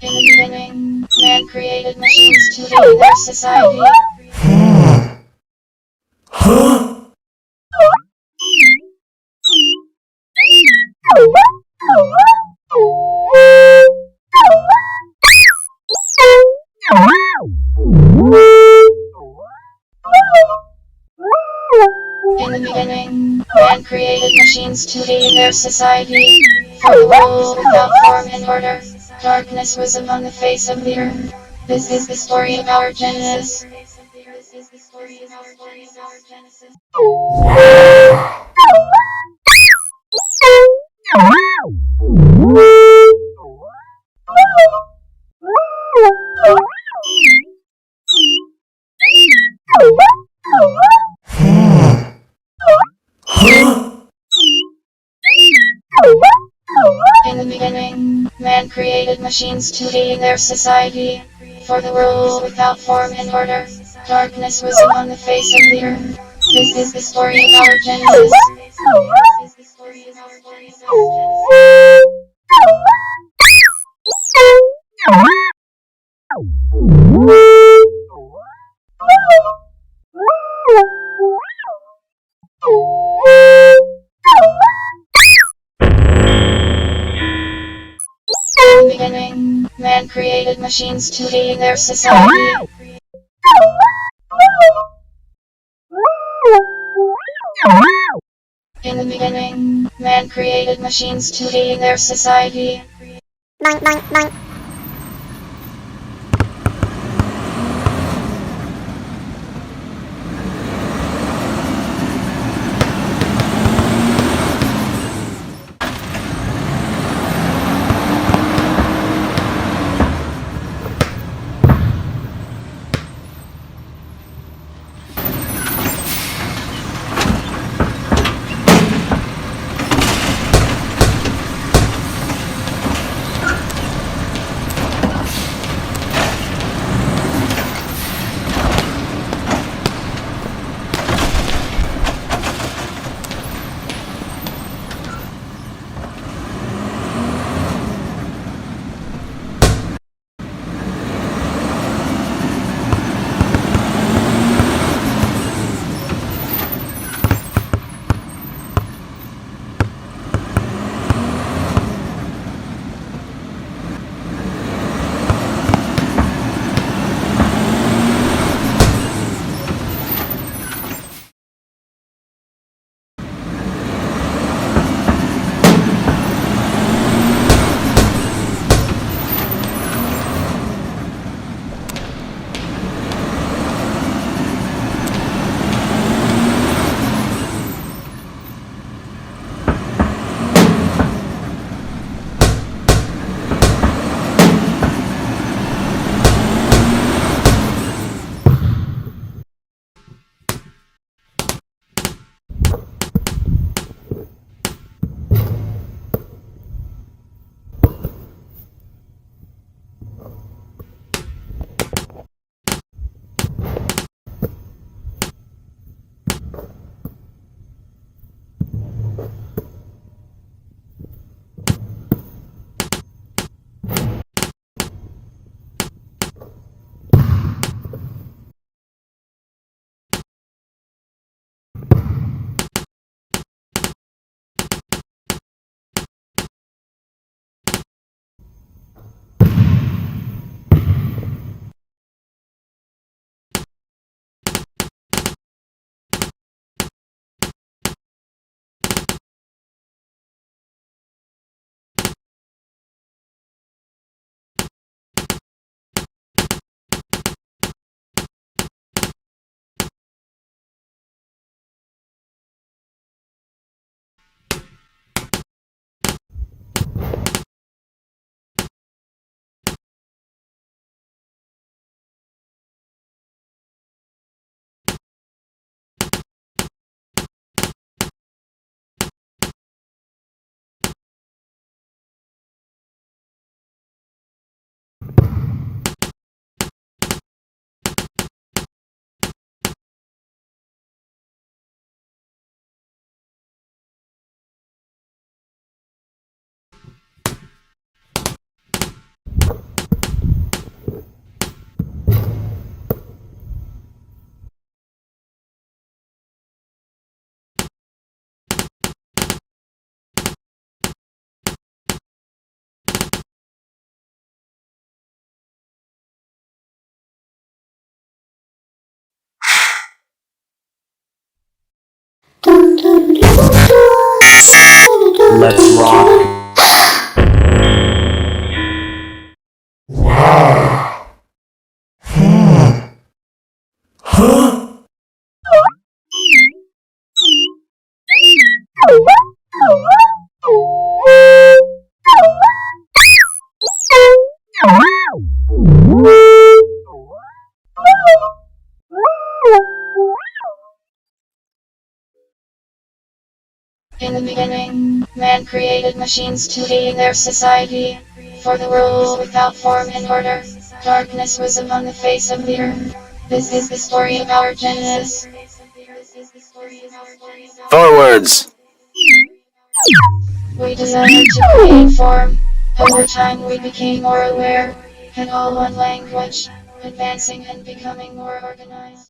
In the beginning, man created machines to lead their society. In the beginning, man created machines to lead their society. For the world without form and order, darkness was upon the face of the earth. This is the story of our Genesis. In the beginning, man created machines to lead their society. For the world without form and order, darkness was upon the face of the earth. This is the story of our Genesis. In the beginning, man created machines to lead their society. In the beginning, man created machines to lead their society. Boing, boing, boing. Let's rock. In the beginning, man created machines to aid their society. For the world without form and order, darkness was upon the face of the earth. This is the story of our Genesis. Forwards. We desired to create form. Over time we became more aware, had all one language, advancing and becoming more organized.